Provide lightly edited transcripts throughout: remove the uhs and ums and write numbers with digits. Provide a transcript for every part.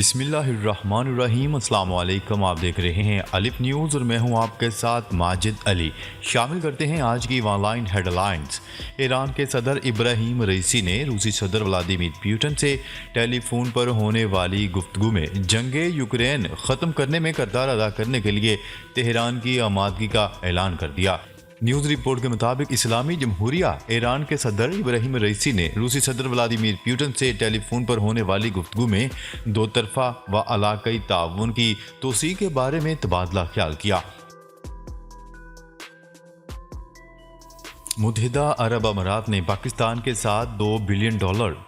بسم اللہ الرحمن الرحیم۔ السلام علیکم، آپ دیکھ رہے ہیں الف نیوز اور میں ہوں آپ کے ساتھ ماجد علی۔ شامل کرتے ہیں آج کی online headlines. Iran کے صدر ابراہیم رئیسی نے روسی صدر ولادیمیر پوٹن سے ٹیلی فون پر ہونے والی گفتگو میں جنگ یوکرین ختم کرنے میں کردار ادا کرنے کے لیے تہران کی آمادگی کا اعلان کر دیا۔ نیوز رپورٹ کے مطابق اسلامی جمہوریہ ایران کے صدر ابراہیم رئیسی نے روسی صدر ولادیمیر پوٹن سے ٹیلی فون پر ہونے والی گفتگو میں دو طرفہ و علاقائی تعاون کی توسیع کے بارے میں تبادلہ خیال کیا۔ متحدہ عرب امارات نے پاکستان کے ساتھ $2 بلین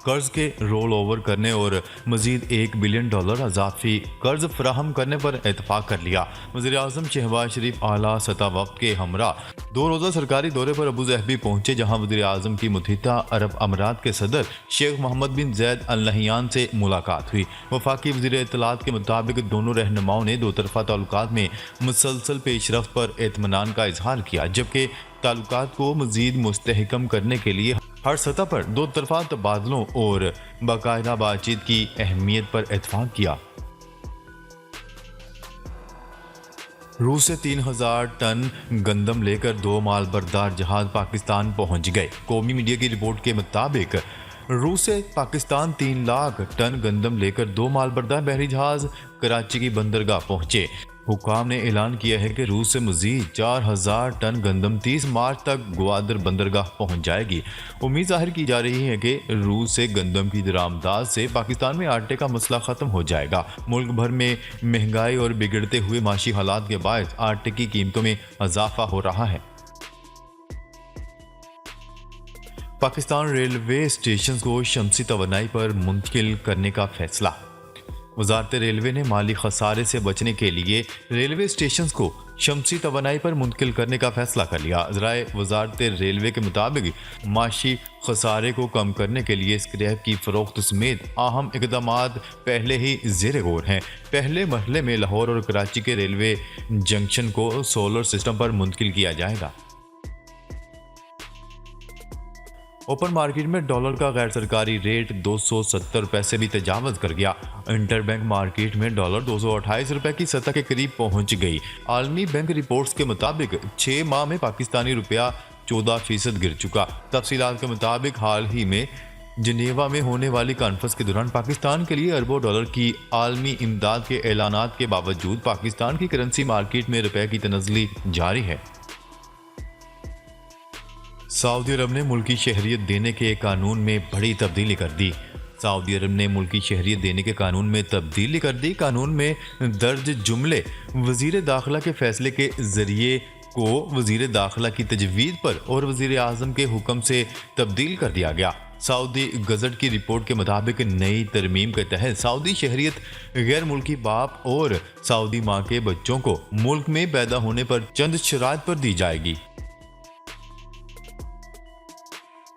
قرض کے رول اوور کرنے اور مزید $1 بلین اضافی قرض فراہم کرنے پر اتفاق کر لیا۔ وزیر اعظم شہباز شریف اعلیٰ سطح وفد کے ہمراہ 2 روزہ سرکاری دورے پر ابوظہبی پہنچے، جہاں وزیر اعظم کی متحدہ عرب امارات کے صدر شیخ محمد بن زید ال نہیان سے ملاقات ہوئی۔ وفاقی وزیر اطلاعات کے مطابق دونوں رہنماؤں نے دو طرفہ تعلقات میں مسلسل پیش رفت پر اطمینان کا اظہار کیا، جبکہ تعلقات کو مزید مستحکم کرنے کے لیے ہر سطح پر دو طرفہ تبادلوں اور باقاعدہ بات چیت کی اہمیت پر اتفاق کیا۔ روس سے 3000 ٹن گندم لے کر 2 مال بردار جہاز پاکستان پہنچ گئے۔ قومی میڈیا کی رپورٹ کے مطابق روس سے پاکستان 3 لاکھ ٹن گندم لے کر 2 مال بردار بحری جہاز کراچی کی بندرگاہ پہنچے۔ حکام نے اعلان کیا ہے کہ روس سے مزید 4000 ٹن گندم 30 مارچ تک گوادر بندرگاہ پہنچ جائے گی۔ امید ظاہر کی جا رہی ہے کہ روس سے گندم کی درآمدات سے پاکستان میں آٹے کا مسئلہ ختم ہو جائے گا۔ ملک بھر میں مہنگائی اور بگڑتے ہوئے معاشی حالات کے باعث آٹے کی قیمتوں میں اضافہ ہو رہا ہے۔ پاکستان ریلوے اسٹیشنز کو شمسی توانائی پر منتقل کرنے کا فیصلہ۔ وزارت ریلوے نے مالی خسارے سے بچنے کے لیے ریلوے اسٹیشنز کو شمسی توانائی پر منتقل کرنے کا فیصلہ کر لیا۔ ذرائع وزارت ریلوے کے مطابق معاشی خسارے کو کم کرنے کے لیے اسکریپ کی فروخت سمیت اہم اقدامات پہلے ہی زیر غور ہیں۔ پہلے مرحلے میں لاہور اور کراچی کے ریلوے جنکشن کو سولر سسٹم پر منتقل کیا جائے گا۔ اوپن مارکیٹ میں ڈالر کا غیر سرکاری ریٹ 270 روپے سے بھی تجاوز کر گیا۔ انٹر بینک مارکیٹ میں ڈالر 228 روپے کی سطح کے قریب پہنچ گئی۔ عالمی بینک رپورٹس کے مطابق 6 ماہ میں پاکستانی روپیہ 14% گر چکا۔ تفصیلات کے مطابق حال ہی میں جنیوا میں ہونے والی کانفرنس کے دوران پاکستان کے لیے اربوں ڈالر کی عالمی امداد کے اعلانات کے باوجود پاکستان کی کرنسی مارکیٹ میں روپے کی تنزلی جاری ہے۔ سعودی عرب نے ملکی شہریت دینے کے قانون میں بڑی تبدیلی کر دی۔ سعودی عرب نے ملکی شہریت دینے کے قانون میں تبدیلی کر دی۔ قانون میں درج جملے وزیر داخلہ کے فیصلے کے ذریعے کو وزیر داخلہ کی تجویز پر اور وزیر اعظم کے حکم سے تبدیل کر دیا گیا۔ سعودی گزٹ کی رپورٹ کے مطابق نئی ترمیم کے تحت سعودی شہریت غیر ملکی باپ اور سعودی ماں کے بچوں کو ملک میں پیدا ہونے پر چند شرائط پر دی جائے گی۔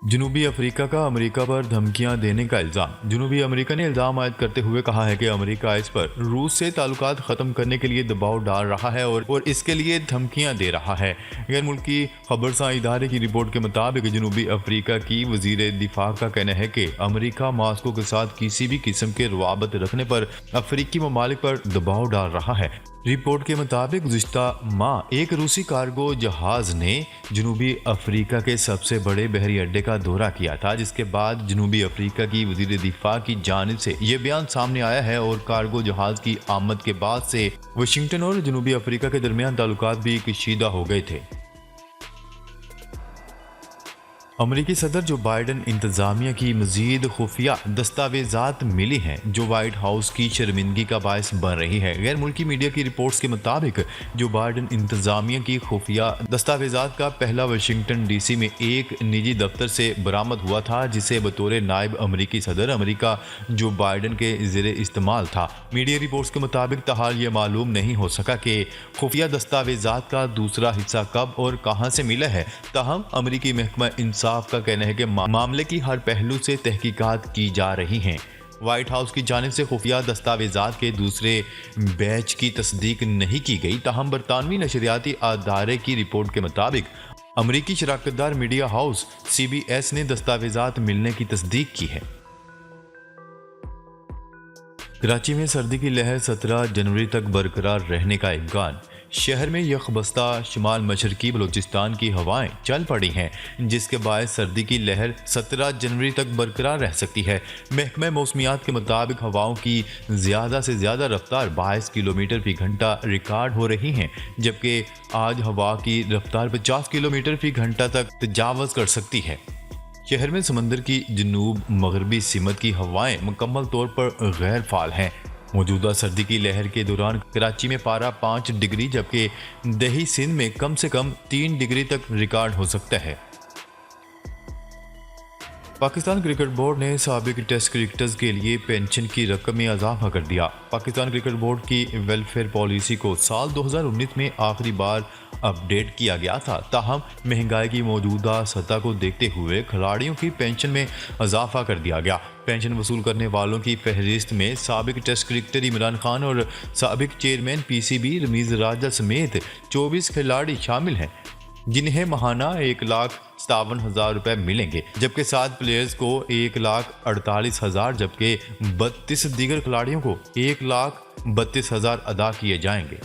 جنوبی افریقہ کا امریکہ پر دھمکیاں دینے کا الزام۔ جنوبی امریکہ نے الزام عائد کرتے ہوئے کہا ہے کہ امریکہ اس پر روس سے تعلقات ختم کرنے کے لیے دباؤ ڈال رہا ہے اور اس کے لیے دھمکیاں دے رہا ہے۔ غیر ملکی خبرساں ادارے کی رپورٹ کے مطابق جنوبی افریقہ کی وزیر دفاع کا کہنا ہے کہ امریکہ ماسکو کے ساتھ کسی بھی قسم کے روابط رکھنے پر افریقی ممالک پر دباؤ ڈال رہا ہے۔ رپورٹ کے مطابق گزشتہ ماہ ایک روسی کارگو جہاز نے جنوبی افریقہ کے سب سے بڑے بحری اڈے کا دورہ کیا تھا، جس کے بعد جنوبی افریقہ کی وزیر دفاع کی جانب سے یہ بیان سامنے آیا ہے اور کارگو جہاز کی آمد کے بعد سے واشنگٹن اور جنوبی افریقہ کے درمیان تعلقات بھی کشیدہ ہو گئے تھے۔ امریکی صدر جو بائیڈن انتظامیہ کی مزید خفیہ دستاویزات ملی ہیں جو وائٹ ہاؤس کی شرمندگی کا باعث بن رہی ہے۔ غیر ملکی میڈیا کی رپورٹس کے مطابق جو بائیڈن انتظامیہ کی خفیہ دستاویزات کا پہلا واشنگٹن ڈی سی میں ایک نجی دفتر سے برآمد ہوا تھا، جسے بطور نائب امریکی صدر امریکہ جو بائیڈن کے زیر استعمال تھا۔ میڈیا رپورٹس کے مطابق تاحال یہ معلوم نہیں ہو سکا کہ خفیہ دستاویزات کا دوسرا حصہ کب اور کہاں سے ملا ہے، تاہم امریکی محکمہ انصاف کا کہنا ہے کہ معاملے کی ہر پہلو سے تحقیقات کی جا رہی ہیں۔ وائٹ ہاؤس کی جانب سے خفیہ دستاویزات کے دوسرے بیچ کی تصدیق نہیں کی گئی، تاہم برطانوی نشریاتی ادارے کی رپورٹ کے مطابق امریکی شراکت دار میڈیا ہاؤس CBS نے دستاویزات ملنے کی تصدیق کی ہے۔ کراچی میں سردی کی لہر 17 جنوری تک برقرار رہنے کا امکان۔ شہر میں یخ بستہ شمال مشرقی بلوچستان کی ہوائیں چل پڑی ہیں، جس کے باعث سردی کی لہر 17 جنوری تک برقرار رہ سکتی ہے۔ محکمہ موسمیات کے مطابق ہواؤں کی زیادہ سے زیادہ رفتار 22 کلومیٹر فی گھنٹہ ریکارڈ ہو رہی ہیں، جبکہ آج ہوا کی رفتار 50 کلومیٹر فی گھنٹہ تک تجاوز کر سکتی ہے۔ شہر میں سمندر کی جنوب مغربی سمت کی ہوائیں مکمل طور پر غیر فعال ہیں۔ موجودہ سردی کی لہر کے دوران کراچی میں پارہ 5 ڈگری جبکہ دیہی سندھ میں کم سے کم 3 ڈگری تک ریکارڈ ہو سکتا ہے۔ پاکستان کرکٹ بورڈ نے سابق ٹیسٹ کرکٹرز کے لیے پینشن کی رقم میں اضافہ کر دیا۔ پاکستان کرکٹ بورڈ کی ویلفیئر پالیسی کو سال 2019 میں آخری بار اپ ڈیٹ کیا گیا تھا، تاہم مہنگائی کی موجودہ سطح کو دیکھتے ہوئے کھلاڑیوں کی پینشن میں اضافہ کر دیا گیا۔ پینشن وصول کرنے والوں کی فہرست میں سابق ٹیسٹ کرکٹر عمران خان اور سابق chairman P C B Rameez Raja سمیت 24 کھلاڑی شامل ہیں، جنہیں ماہانہ 1,57,000 روپے ملیں گے، جبکہ 7 پلیئرز کو 1,48,000 جبکہ 32 دیگر کھلاڑیوں کو 1,32,000 ادا کیے جائیں گے۔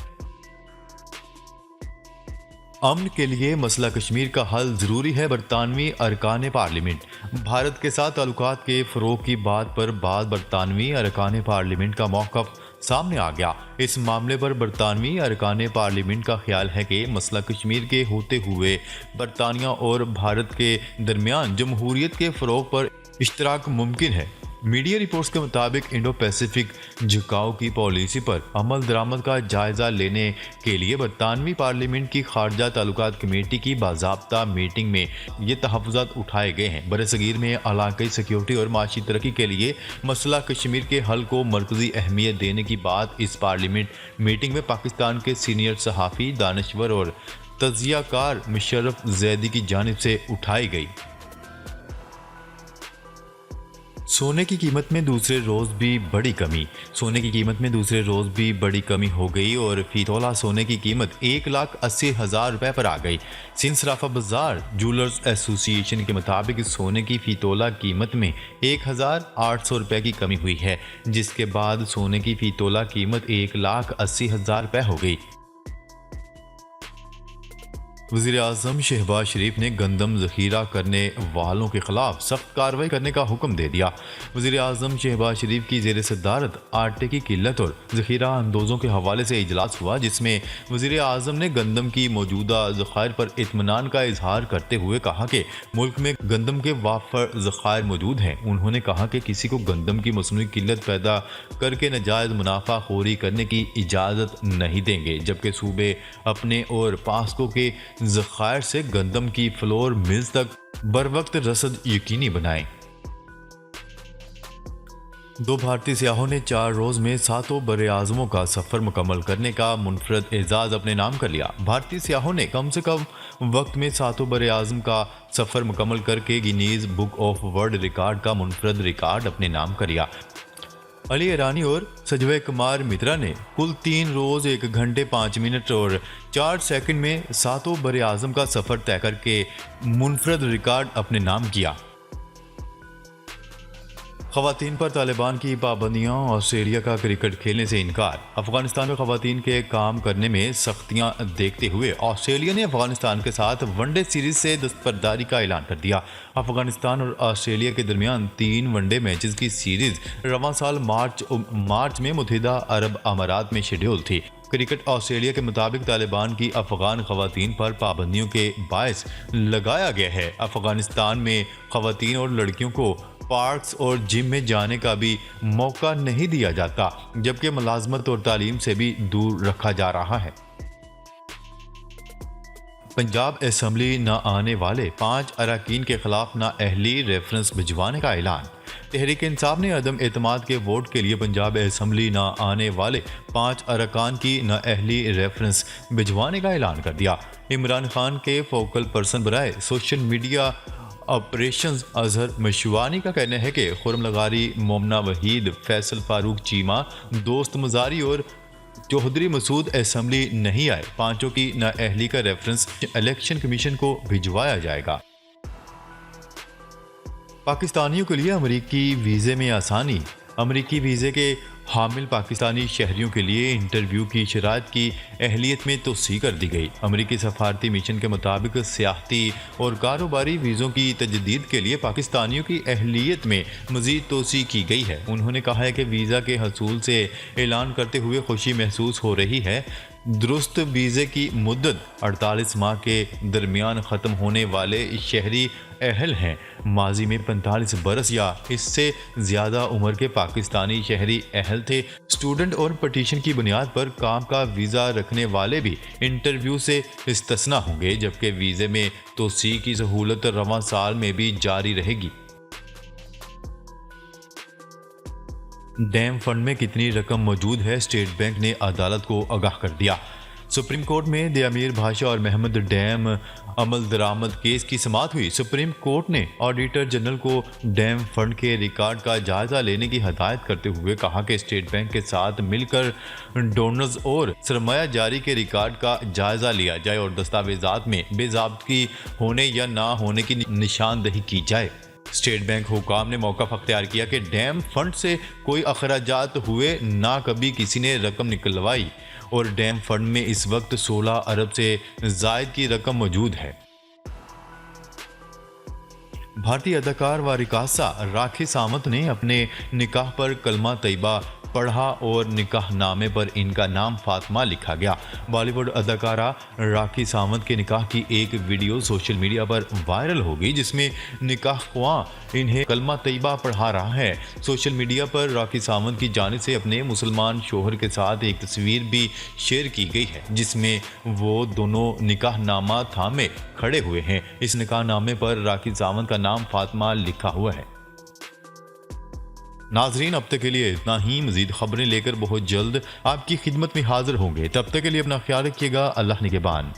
امن کے لیے مسئلہ کشمیر کا حل ضروری ہے، برطانوی ارکان پارلیمنٹ۔ بھارت کے ساتھ تعلقات کے فروغ کی بات پر بعض برطانوی ارکان پارلیمنٹ کا موقف سامنے آ گیا۔ اس معاملے پر برطانوی ارکان پارلیمنٹ کا خیال ہے کہ مسئلہ کشمیر کے ہوتے ہوئے برطانیہ اور بھارت کے درمیان جمہوریت کے فروغ پر اشتراک ممکن ہے۔ میڈیا رپورٹس کے مطابق انڈو پیسیفک جھکاؤ کی پالیسی پر عمل درآمد کا جائزہ لینے کے لیے برطانوی پارلیمنٹ کی خارجہ تعلقات کمیٹی کی باضابطہ میٹنگ میں یہ تحفظات اٹھائے گئے ہیں۔ برصغیر میں علاقائی سیکیورٹی اور معاشی ترقی کے لیے مسئلہ کشمیر کے حل کو مرکزی اہمیت دینے کی بات اس پارلیمنٹ میٹنگ میں پاکستان کے سینئر صحافی، دانشور اور تجزیہ کار مشرف زیدی کی جانب سے اٹھائی گئی۔ سونے کی قیمت میں دوسرے روز بھی بڑی کمی۔ سونے کی قیمت میں دوسرے روز بھی بڑی کمی ہو گئی اور فی تولہ سونے کی قیمت 1,80,000 روپے پر آ گئی۔ سندھ صرافہ بازار جولرز ایسوسی ایشن کے مطابق سونے کی فی تولہ قیمت میں 1,800 روپے کی کمی ہوئی ہے، جس کے بعد سونے کی فی تولہ قیمت 1,80,000 روپے ہو گئی۔ وزیر اعظم شہباز شریف نے گندم ذخیرہ کرنے والوں کے خلاف سخت کارروائی کرنے کا حکم دے دیا۔ وزیر اعظم شہباز شریف کی زیر صدارت آٹے کی قلت اور ذخیرہ اندوزوں کے حوالے سے اجلاس ہوا، جس میں وزیر اعظم نے گندم کی موجودہ ذخائر پر اطمینان کا اظہار کرتے ہوئے کہا کہ ملک میں گندم کے وافر ذخائر موجود ہیں۔ انہوں نے کہا کہ کسی کو گندم کی مصنوعی قلت پیدا کر کے ناجائز منافع خوری کرنے کی اجازت نہیں دیں گے، جبکہ صوبے اپنے اور پاسکو کے ذخائر سے گندم کی فلور ملز تک بروقت رسد یقینی بنائیں۔ 2 بھارتی سیاحوں نے 4 روز میں 7 براعظموں کا سفر مکمل کرنے کا منفرد اعزاز اپنے نام کر لیا۔ بھارتی سیاحوں نے کم سے کم وقت میں 7 براعظم کا سفر مکمل کر کے Guinness book of world record کا منفرد ریکارڈ اپنے نام کر لیا۔ علی ایرانی اور سجوے کمار مترا نے کل 3 روز 1 گھنٹے 5 منٹ اور 4 سیکنڈ میں 7 براعظم کا سفر طے کر کے منفرد ریکارڈ اپنے نام کیا۔ خواتین پر طالبان کی پابندیاں، آسٹریلیا کا کرکٹ کھیلنے سے انکار۔ افغانستان میں خواتین کے کام کرنے میں سختیاں دیکھتے ہوئے آسٹریلیا نے افغانستان کے ساتھ ون ڈے سیریز سے دستبرداری کا اعلان کر دیا۔ افغانستان اور آسٹریلیا کے درمیان 3 ون ڈے میچز کی سیریز رواں سال مارچ میں متحدہ عرب امارات میں شیڈول تھی۔ کرکٹ آسٹریلیا کے مطابق طالبان کی افغان خواتین پر پابندیوں کے باعث لگایا گیا ہے۔ افغانستان میں خواتین اور لڑکیوں کو پارکس اور جم میں جانے کا بھی موقع نہیں دیا جاتا، جبکہ ملازمت اور تعلیم سے بھی دور رکھا جا رہا ہے۔ پنجاب اسمبلی نہ آنے والے 5 اراکین کے خلاف نااہلی ریفرنس بھجوانے کا اعلان۔ تحریک انصاف نے عدم اعتماد کے ووٹ کے لیے پنجاب اسمبلی نہ آنے والے 5 ارکان کی نااہلی ریفرنس بھجوانے کا اعلان کر دیا۔ عمران خان کے فوکل پرسن برائے social media operations Azhar Mashwani کا کہنا ہے کہ خرم لغاری، مومنہ وحید، فیصل فاروق چیمہ، دوست مزاری اور چوہدری مسعود اسمبلی نہیں آئے۔ 5 کی نااہلی کا ریفرنس الیکشن کمیشن کو بھجوایا جائے گا۔ پاکستانیوں کے لیے امریکی ویزے میں آسانی۔ امریکی ویزے کے حامل پاکستانی شہریوں کے لیے انٹرویو کی شرائط کی اہلیت میں توسیع کر دی گئی۔ امریکی سفارتی مشن کے مطابق سیاحتی اور کاروباری ویزوں کی تجدید کے لیے پاکستانیوں کی اہلیت میں مزید توسیع کی گئی ہے۔ انہوں نے کہا ہے کہ ویزا کے حصول سے اعلان کرتے ہوئے خوشی محسوس ہو رہی ہے۔ درست ویزے کی مدت 48 ماہ کے درمیان ختم ہونے والے شہری اہل ہیں۔ ماضی میں 45 برس یا اس سے زیادہ عمر کے پاکستانی شہری اہل تھے۔ اسٹوڈنٹ اور پٹیشن کی بنیاد پر کام کا ویزا رکھنے والے بھی انٹرویو سے استثنا ہوں گے، جبکہ ویزے میں توسیع کی سہولت رواں سال میں بھی جاری رہے گی۔ ڈیم فنڈ میں کتنی رقم موجود ہے، اسٹیٹ بینک نے عدالت کو آگاہ کر دیا۔ سپریم کورٹ میں دی امیر بھاشا اور محمد ڈیم عمل درآمد کیس کی سماعت ہوئی۔ سپریم کورٹ نے آڈیٹر جنرل کو ڈیم فنڈ کے ریکارڈ کا جائزہ لینے کی ہدایت کرتے ہوئے کہا کہ اسٹیٹ بینک کے ساتھ مل کر ڈونرز اور سرمایہ جاری کے ریکارڈ کا جائزہ لیا جائے اور دستاویزات میں بے ضابطگی ہونے یا نہ ہونے کی نشاندہی کی جائے۔ اسٹیٹ بینک حکام نے موقف اختیار کیا کہ ڈیم فنڈ سے کوئی اخراجات ہوئے، نہ کبھی کسی نے رقم نکلوائی، اور ڈیم فنڈ میں اس وقت 16 ارب سے زائد کی رقم موجود ہے۔ بھارتی اداکار و رقاصہ راکھی ساونت نے اپنے نکاح پر کلمہ طیبہ پڑھا اور نکاح نامے پر ان کا نام فاطمہ لکھا گیا۔ بالی ووڈ اداکارہ راکھی ساونت کے نکاح کی ایک ویڈیو سوشل میڈیا پر وائرل ہو گئی، جس میں نکاح خواں انہیں کلمہ طیبہ پڑھا رہا ہے۔ سوشل میڈیا پر راکھی ساونت کی جانب سے اپنے مسلمان شوہر کے ساتھ ایک تصویر بھی شیئر کی گئی ہے، جس میں وہ دونوں نکاح نامہ تھامے کھڑے ہوئے ہیں۔ اس نکاح نامے پر راکھی ساونت کا نام فاطمہ لکھا ہوا ہے۔ ناظرین، اب تک کے لیے اتنا ہی۔ مزید خبریں لے کر بہت جلد آپ کی خدمت میں حاضر ہوں گے۔ تب تک کے لیے اپنا خیال رکھیے گا۔ اللہ نگہبان۔